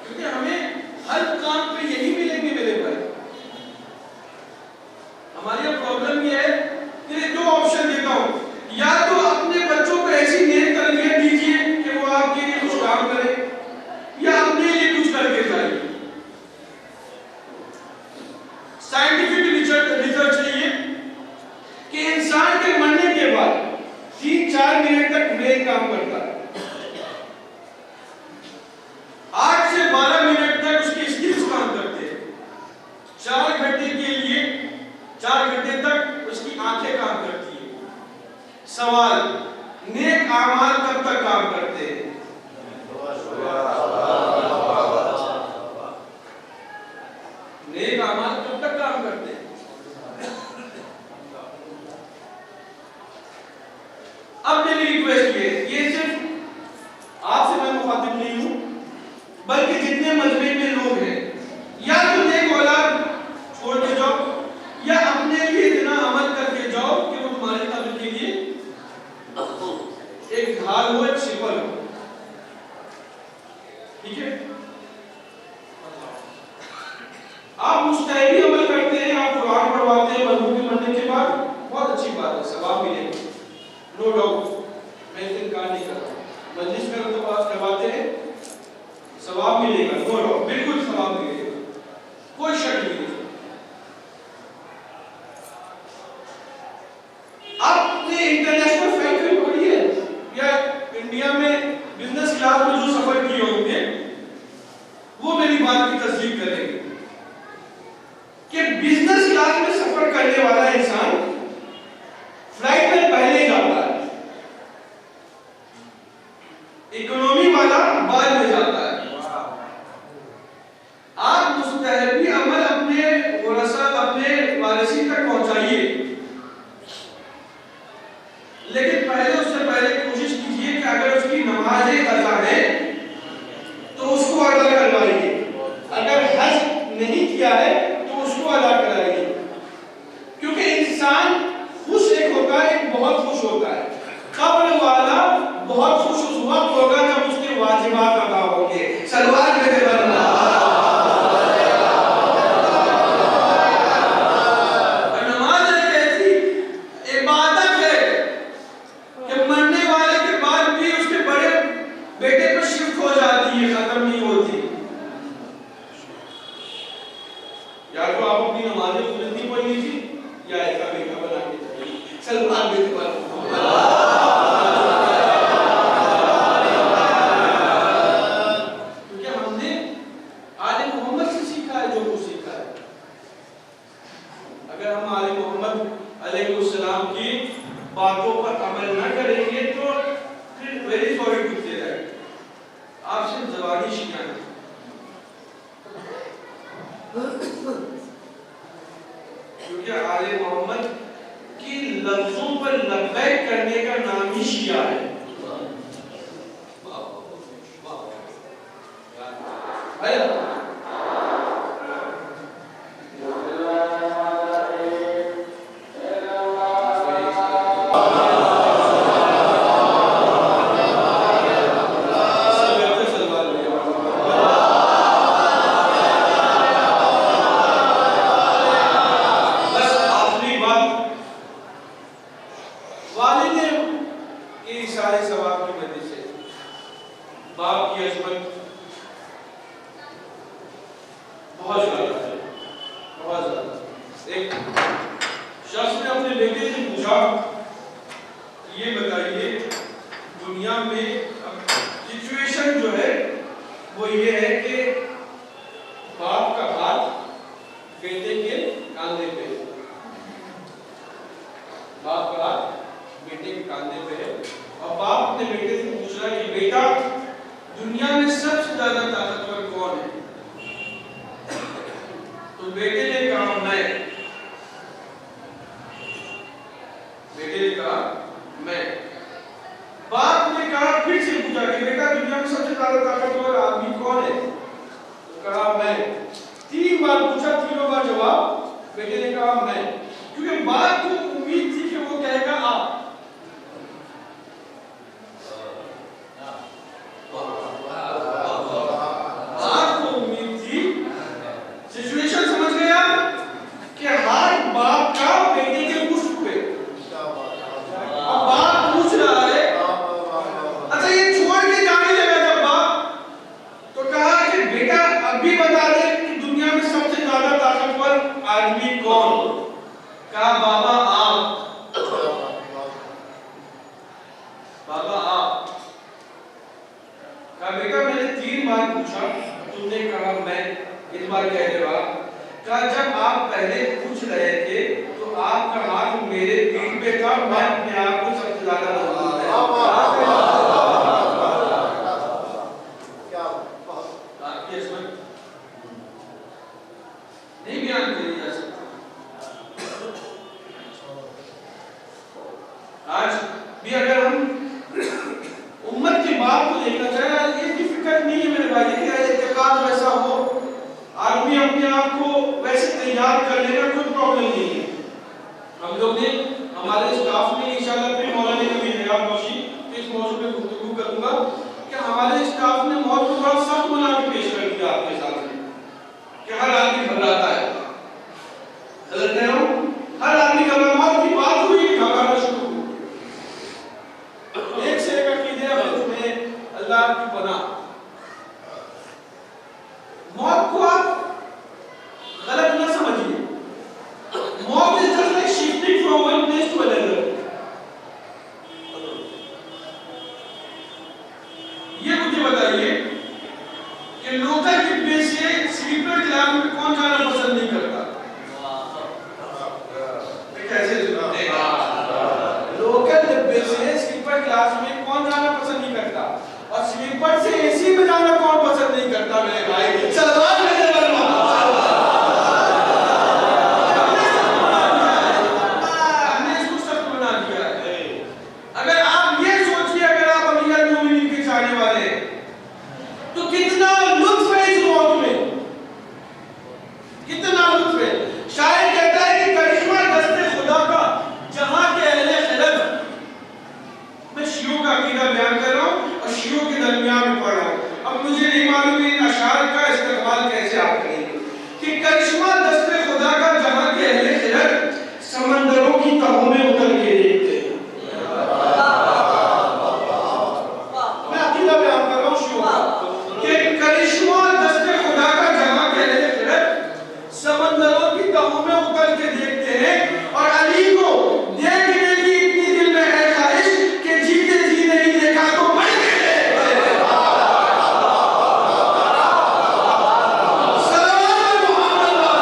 क्योंकि हमें हर काम पे यही मिलेंगे मेरे भाई। हमारी प्रॉब्लम ये है कि दो ऑप्शन देता हूं, या तो अपने बच्चों को ऐसी नेक तरबियत दीजिए कि वो आपके लिए कुछ काम करे, या अपने लिए कुछ करके जाइए। साइंटिफिक रिसर्च है ये कि इंसान के मरने के बाद 3-4 मिनट तक ब्रेन काम करता है, 8 से 12 मिनट तक उसकी स्किल्स काम करते हैं, 4 घंटे के लिए 4 घंटे तक उसकी आंखें काम करती है। सवाल, नेक आमाल कब तक काम करते हैं? नेक आमाल कब तक काम करते हैं? अब मेरी रिक्वेस्ट ये सिर्फ आपसे मैं मुखातिब नहीं हूं, बल्कि जितने मजमे में लोग हैं, या तो नेक औलाद छोड़ के जाओ, या अपने लिए इतना अमल करके जाओ कि वो तुम्हारे कब्र के लिए एक ढाल हो, एक शिकल हो। ठीक है? आप मुस्तहबी अमल करते हैं, आप कुरान पढ़वाते हैं मरहूम के मरने के बाद, बहुत अच्छी बात है, सवाब मिलेगा, नो डाउट, मैं इससे इनकार नहीं कर रहा। मजलिस में तो बात करवाते हैं, सवाब मिलेगा, नो डाउट, बिल्कुल सवाब मिलेगा, कोई शक नहीं है। आपने इंटरनेशनल फ्लाइट में पढ़ी है, या इंडिया में बिजनेस क्लास में जो सफर किए होंगे वो मेरी बात की तस्दीक करेंगे कि बिजनेस क्लास में सफर करने वाला इंसान फ्लाइट में पहले जाता है, इकोनॉमी वाला बाद में जाता है। आप मुस्तहबी अमल अपने वरसा, अपने वारिसी तक पहुंचाइए, लेकिन पहले उससे पहले कोशिश कीजिए कि अगर उसकी नमाज़ें कज़ा है तो उसको अदा करवाइए, अगर हज नहीं किया है तो उसको अदा कराइए। क्योंकि इंसान खुश एक होता है, एक बहुत खुश होता है, कब्र वाला बहुत खुश उस वक्त होगा जब उसके वाजिबात अदा होंगे। सलवार मेरे बनना बातों पर अमल न करेंगे तो फिर very sorry to say that आप सिर्फ ज़बानी शिया हैं। क्योंकि आले मोहम्मद की लफ्जों पर लब्बैक करने का नाम ही शिया है। ये बताइए दुनिया में सिचुएशन जो है कांधे पे है और बाप अपने बेटे से पूछ रहा है कि बेटा दुनिया में सबसे ज्यादा ताकतवर कौन है? तो बेटे ने कहा मैं। बेटे ने कहा मैं। बाप ने कहा फिर से पूछा कि बेटा दुनिया में सबसे ज्यादा ताकतवर आदमी कौन है? तो कहा मैं। 3 बार पूछा, तीनों बार जवाब बेटे ने कहा मैं, क्योंकि बाप को उम्मीद थी कि वो कहेगा आप। बाप को उम्मीद थी, सिचुएशन समझ गया कि हाथ बाप का बेटे के पुष्प पे, और बाप पूछ रहा है। अच्छा ये छोड़ के जाने लगा जब बाप, तो कहा कि बेटा अभी बता दे कि दुनिया में सबसे ज्यादा ताकतवर आदमी कौन? कहा बाबा आप। बाबा आप। कहा बेटा मैंने 3 बार पूछा, तुमने कहा मैं, इस बार कह रहे हो आप। कहा जब आप पहले पूछ रहे थे तो आपका हाथ मेरे पीठ पे था, मैं अपने आप को सबसे ज्यादा नहीं बयान करी जा सकता। आज भी अगर हम उम्मत के बाप को देखना चाहें, ये डिफिकल्ट नहीं है मेरे भाई कि इत्तेकाद वैसा हो, आदमी अपने आप को वैसे तैयार कर लेना, कोई प्रॉब्लम नहीं है। हम लोग ने हमारे स्टाफ ने इंशाल्लाह फिर मौलाना कभी रियाद मौसी इस मौजू पे गुफ्तगू करूंगा कि हमारे स्टाफ ने बहुत सख्त बना के पेश कर दिया आपके सामने कि हर आदमी घबराता है। गलत कह रहा हूं? हर आदमी घबराहट की बात हुई, घबराना शुरू हो। एक से एक अकीदे में अल्लाह की पनाह। मौत को आप गलत न समझिए। मौत is just like shifting from one place to another. ये मुझे बताइए कि लोकल डिब्बे से स्लीपर क्लास में कौन जाना पसंद नहीं करता? कैसे लोकल डिब्बे से स्लीपर क्लास में कौन जाना पसंद नहीं करता? और स्लीपर से एसी में जाना कौन पसंद नहीं करता? मेरे भाई सलमान हमने इसको सख्त बना दिया है। अगर आप ये सोचिए, अगर आप अमीर मोमिनीन के चाहने वाले हैं तो कितना लुत्फ है इस मौत में, कितना लुत्फ है। शायर कहता है कि करिश्मा दस्ते खुदा का जहां के अहले खिलत। मैं शियों का अकीदा बयान कर रहा हूं और शियों के दरमियान में पढ़ रहा हूं। अब मुझे नहीं मालूम इन अशार का इस्तेमाल कैसे आप करेंगे कि करिश्मा दस्ते खुदा का जहां के अहले खिलत समंदरों की तहों में उतर के देखते हैं। मैं अकीदा बयान कर रहा हूं शियों का कि करिश्मा दस्ते खुदा का जहां के अहले खिलत समंदरों की तहों में उतर के देखते हैं, और अली को देखने की इतनी दिल में है ख्वाहिश कि जीते जी नहीं देखा तो मर के देखते हैं। सल्लल्लाहु अलैहि वसल्लम।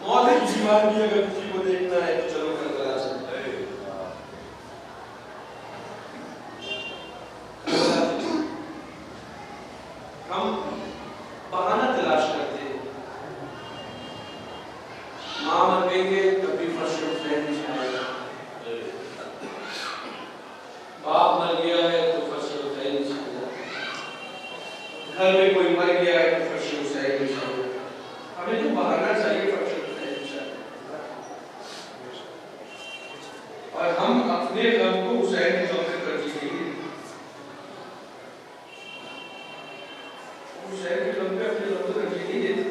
मौत एक जीवन की अगर किसी को देखना है तो चलो करबला से। हम बहाना तलाश करते हैं। मां मर गई है तभी फर्श हुसैन नहीं आएगा, बाप मर गया है तो फर्श हुसैन नहीं आएगा, घर में कोई मर गया है तो फर्श हुसैन नहीं आएगा। हमें तो बहाना चाहिए फर्श हुसैन नहीं आएगा, और हम अपने गम को हुसैन के गम में तरजीह देंगे। हुसैन के गम पे अपने गम को तरजीह नहीं देते,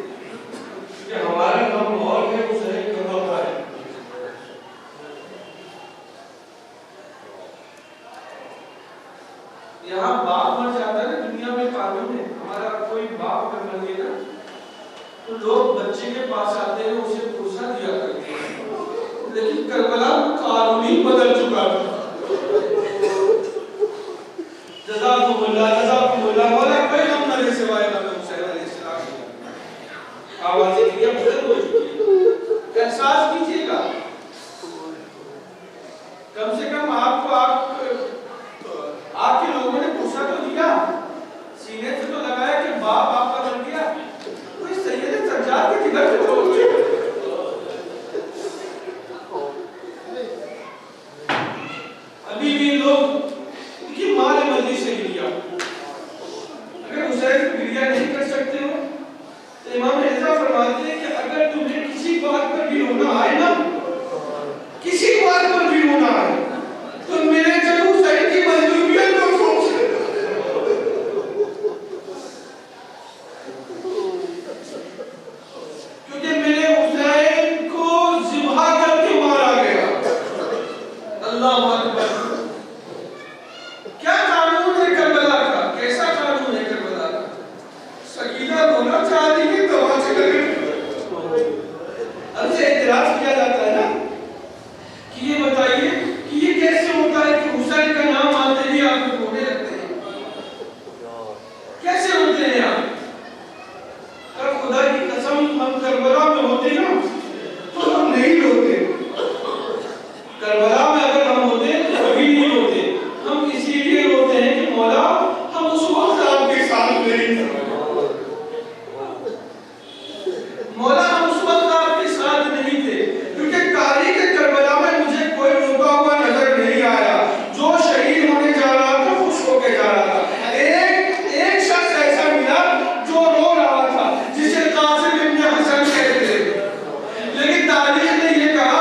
क्योंकि हमारा गम और है, हुसैन का गम है। यहाँ बाप मर जाता है ना, दुनिया में कानून है, हमारा कोई बाप अगर मर गया ना तो लोग बच्चे के पास आते हैं, उसे पुरसा दिया करते हैं, लेकिन करबला कानून ही बदल चुका था। जज़ाकुमुल्लाह मौला कोई गम न दे सिवाय हुसैन अलैहिस्सलाम। आवाज़ें बदल हो चुकी रोना आए ना, किसी बात पर भी रोना आए, तो मेरे जरूर सही की मजबूरियत को सोच, क्योंकि मेरे हुसैन को ज़िबा करके मारा गया। अल्लाह अकबर। क्या कानून है करबला का, कैसा कानून है करबला का? सकीना रोना चाह रही है, तमाचे लगे। अब से इतराज किया जाता है ना कि ये बताइए कि ये कैसे होता है कि हुसैन का नाम आते ही आप रोने लगते हैं? कैसे होते हैं आप? अगर खुदा की कसम हम करबला में होते ना तो हम नहीं रोते। करबला में अगर हम होते तो कभी नहीं रोते। हम इसीलिए रोते हैं कि मौला हम उस वक्त आपके साथ नहीं थे। मौला हम उस वक्त आपके साथ नहीं थे, क्योंकि तारीख करबला में मुझे कोई रोता हुआ नजर नहीं आया। जो शहीद होने जा रहा था खुश होकर जा रहा था। एक शख्स ऐसा मिला जो रो रहा था, जिसे कासिम इब्न हसन कहते थे। लेकिन तारीख ने ये कहा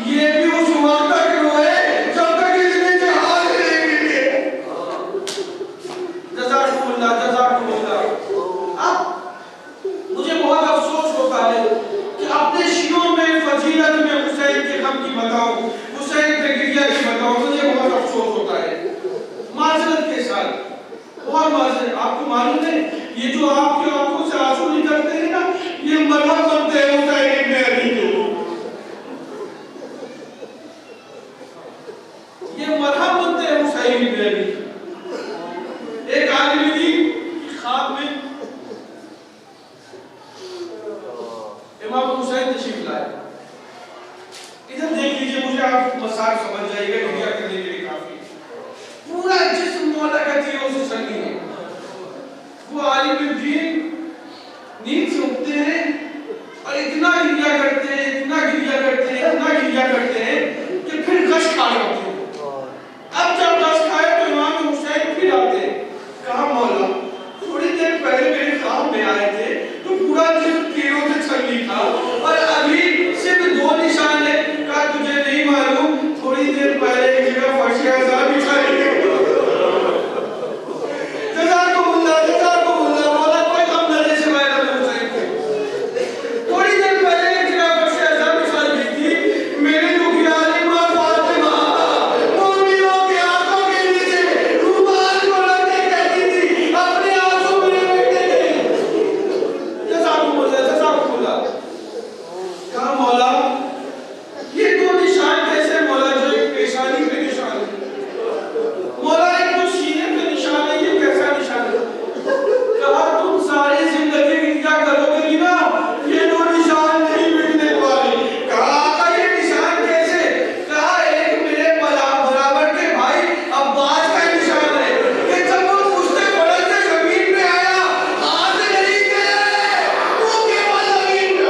ये भी उस वक्त तक रोए जब तक इसने जहाज नहीं मिले। जज़ाकुमुल्लाह, जज़ाकुमुल्लाह। अब मुझे बहुत अफसोस होता है कि अपने शिरों में फजीलत में हुसैन के गम की बताऊं, हुसैन के गिरिया की बताऊं, मुझे बहुत अफसोस होता है। माजरत के साथ बहुत माजरत। आपको मालूम है ये जो आपकी आंखों से आंसू निकलते हैं ना, ये मरहम बनते हैं हुसैन इब्न अली के। ये मरहम बनते हैं हुसैन इब्न अली। एक आलिम दीन की ख्वाब में इमाम हुसैन तशरीफ लाए। इधर देख लीजिए, मुझे आप मसाल समझ जाइएगा, दुनिया करने के लिए काफी। पूरा जिस्म मौला का तीरों से सनी है। वो आलिम दीन नींद से उठते हैं और इतना गिरिया करते हैं, इतना गिरिया करते हैं, इतना गिरिया करते हैं कि फिर गश खा जाते हैं। अब जब गश खाए तो इमाम हुसैन फिर आते हैं। कहा मौला थोड़ी देर पहले मेरे ख्वाब में आए थे तो पूरा जिस्म तीरों से छलनी था और अभी सिर्फ 2 निशान है। कहा तुझे नहीं मालूम, थोड़ी देर पहले एक जगह फर्श आज़ाद बिछाई गई। जज़ाकुमुल्लाह, जज़ाकुमुल्लाह। मौला कोई कम नजर से वायदा हुसैन को थोड़ी देर पहले एक जगह फर्श आज़ाद बिछाई गई थी। मेरे जो गिरानी मां फातिमा मोमियों के आंखों के नीचे रुमाल को रखते कहती थी अपने आंसू मेरे बेटे के। जज़ाकुमुल्लाह, जज़ाकुमुल्लाह। कहा मौला ये 2 निशान कैसे मौला, जो एक पेशानी पे निशान है मौला, एक तो सीने पे निशान है, ये कैसा निशान है? कहा तुम सारी जिंदगी क्या करोगे कि ना ये 2 निशान नहीं मिटने वाले। कहा आका ये निशान कैसे? कहा एक मेरे बराबर के भाई अब्बास का निशान है कि जब वो कुश्ते पड़े से जमीन पे आया, हाथ नहीं गए, वो केवल जमीन पे।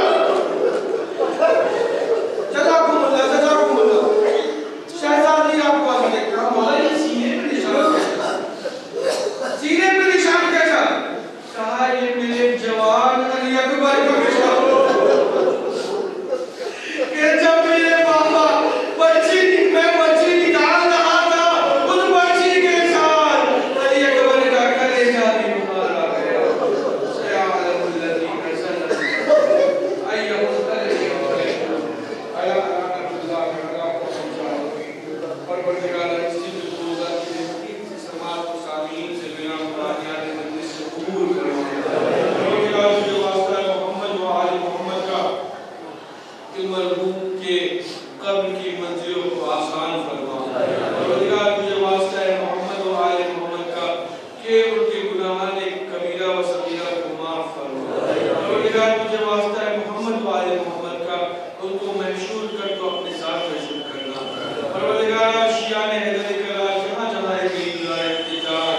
जज़ाकुमुल्लाह, जज़ाकुमुल्लाह। शहजादी आपको आगे देख रहा मौला ये सीने पे निशान कैसा? सीने पे निशान कैसा? कहा ये मेरे जवान अली अकबर का निशान कि जब मेरे पापा मैं बच्ची निकाल रहा था, उस बच्ची के साथ अली अकबर का कलेजा भी मारा गया। सयालुल्लज़ी हसन अय्युल कलेजा अला अल्लाह अल्लाह को समझाओगे। परवरदिगार इसी रोज़ा की से समाज को सामीन से बिना मुरादियात मजलिस से कबूल करो। परवरदिगार जो वास्ता है मोहम्मद व आले मोहम्मद का कि मरहूम के कब्र की मंजिलों को आसान फरमा। परवरदिगार मुझे वास्ता है मोहम्मद व आले मोहम्मद का कि उनके गुनाहान कबीरा व सगीरा को माफ फरमा। परवरदिगार मुझे वास्ता है मोहम्मद व आले मोहम्मद का उनको महशूर कर तो अपने साथ महशूर करना। परवरदिगार शियान हैदर करार जहाँ जहाँ इल्तिजाज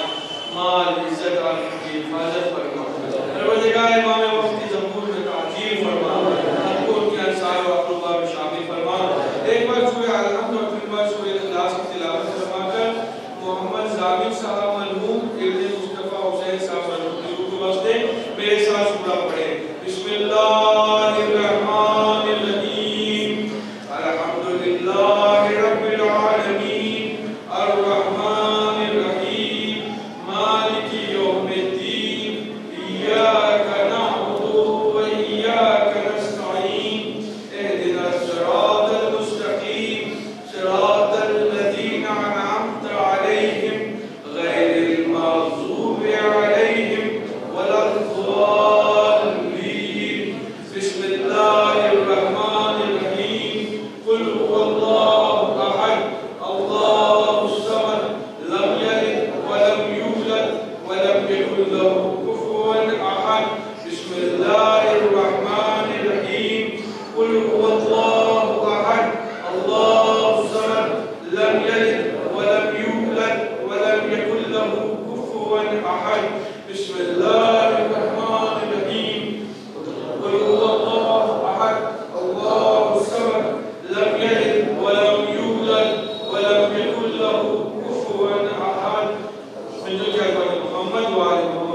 माल इज्जत आखिर की हिफाजत फरमा। परवरदिगार इमाम वक्त की ज़बूर में ताजील फरमा, हमको उनके अंसार व अक़रबा में शामिल फरमा। एक बार सूरह अल-हम्द और फिर बार सूरह इखलास की तिलावत फरमाकर मोहम्मद ज़ामिर साहब मरहूम इब्न मुस्तफ़ा हुसैन साहब मरहूम की रूह के वास्ते मेरे साथ सूरा पढ़े। बिस्मिल्लाहिर्रहमानिर्रहीम। लहू कुफुवन अहद। समझो क्या करो मोहम्मद वाले